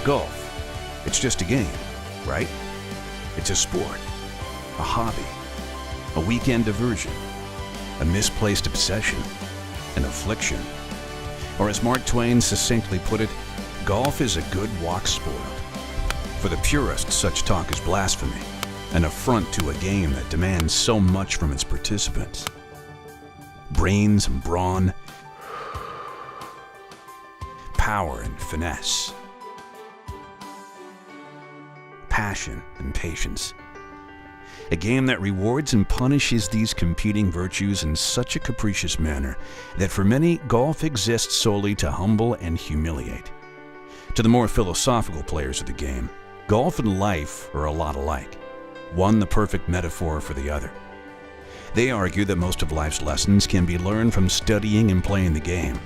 Golf, it's just a game, right? It's a sport, a hobby, a weekend diversion, a misplaced obsession, an affliction. Or as Mark Twain succinctly put it, golf is a good walk spoiled. For the purist, such talk is blasphemy, an affront to a game that demands so much from its participants. Brains and brawn, power and finesse, passion and patience. A game that rewards and punishes these competing virtues in such a capricious manner that for many, golf exists solely to humble and humiliate. To the more philosophical players of the game, golf and life are a lot alike, one the perfect metaphor for the other. They argue that most of life's lessons can be learned from studying and playing the game,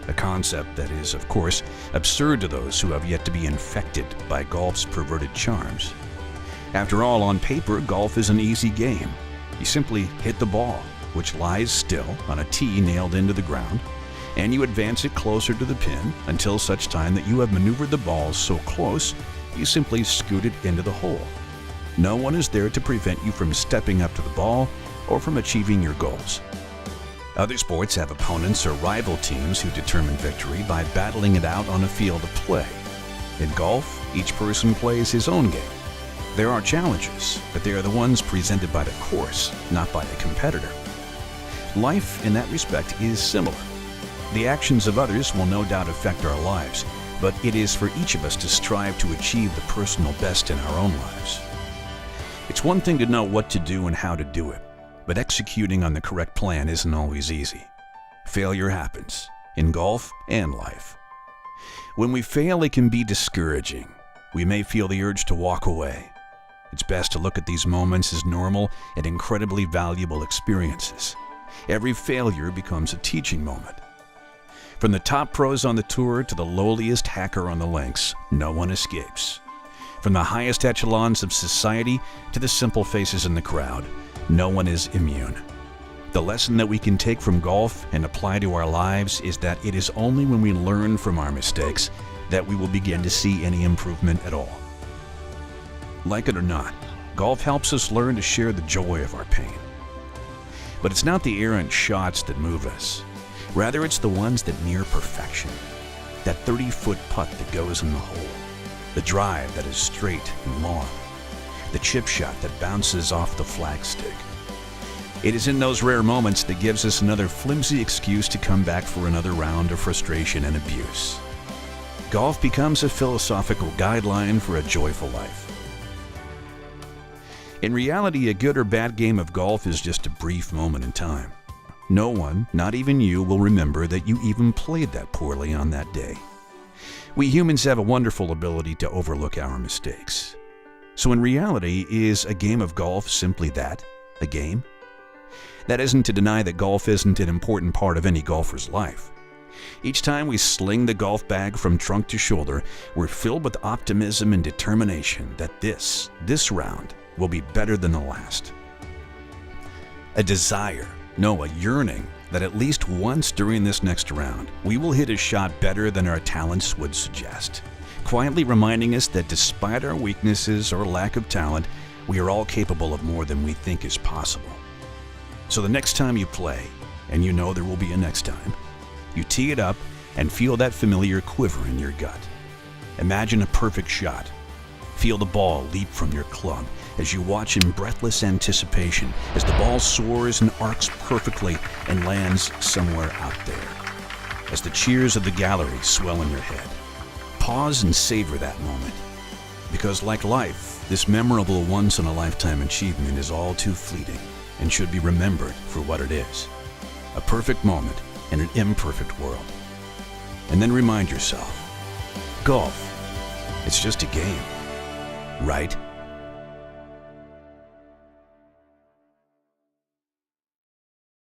a concept that is, of course, absurd to those who have yet to be infected by golf's perverted charms. After all, on paper, golf is an easy game. You simply hit the ball, which lies still on a tee nailed into the ground, and you advance it closer to the pin until such time that you have maneuvered the ball so close, you simply scoot it into the hole. No one is there to prevent you from stepping up to the ball or from achieving your goals. Other sports have opponents or rival teams who determine victory by battling it out on a field of play. In golf, each person plays his own game. There are challenges, but they are the ones presented by the course, not by a competitor. Life, in that respect, is similar. The actions of others will no doubt affect our lives, but it is for each of us to strive to achieve the personal best in our own lives. It's one thing to know what to do and how to do it, but executing on the correct plan isn't always easy. Failure happens, in golf and life. When we fail, it can be discouraging. We may feel the urge to walk away. It's best to look at these moments as normal and incredibly valuable experiences. Every failure becomes a teaching moment. From the top pros on the tour to the lowliest hacker on the links, no one escapes. From the highest echelons of society to the simple faces in the crowd, no one is immune. The lesson that we can take from golf and apply to our lives is that it is only when we learn from our mistakes that we will begin to see any improvement at all. Like it or not, golf helps us learn to share the joy of our pain. But it's not the errant shots that move us. Rather, it's the ones that near perfection. That 30-foot putt that goes in the hole. The drive that is straight and long. The chip shot that bounces off the flagstick. It is in those rare moments that gives us another flimsy excuse to come back for another round of frustration and abuse. Golf becomes a philosophical guideline for a joyful life. In reality, a good or bad game of golf is just a brief moment in time. No one, not even you, will remember that you even played that poorly on that day. We humans have a wonderful ability to overlook our mistakes. So in reality, is a game of golf simply that, a game? That isn't to deny that golf isn't an important part of any golfer's life. Each time we sling the golf bag from trunk to shoulder, we're filled with optimism and determination that this round will be better than the last. A desire, no, a yearning, that at least once during this next round, we will hit a shot better than our talents would suggest, quietly reminding us that despite our weaknesses or lack of talent, we are all capable of more than we think is possible. So the next time you play, and you know there will be a next time, you tee it up and feel that familiar quiver in your gut. Imagine a perfect shot. Feel the ball leap from your club as you watch in breathless anticipation as the ball soars and arcs perfectly and lands somewhere out there. As the cheers of the gallery swell in your head, pause and savor that moment. Because like life, this memorable once-in-a-lifetime achievement is all too fleeting and should be remembered for what it is. A perfect moment in an imperfect world. And then remind yourself, golf, it's just a game, right?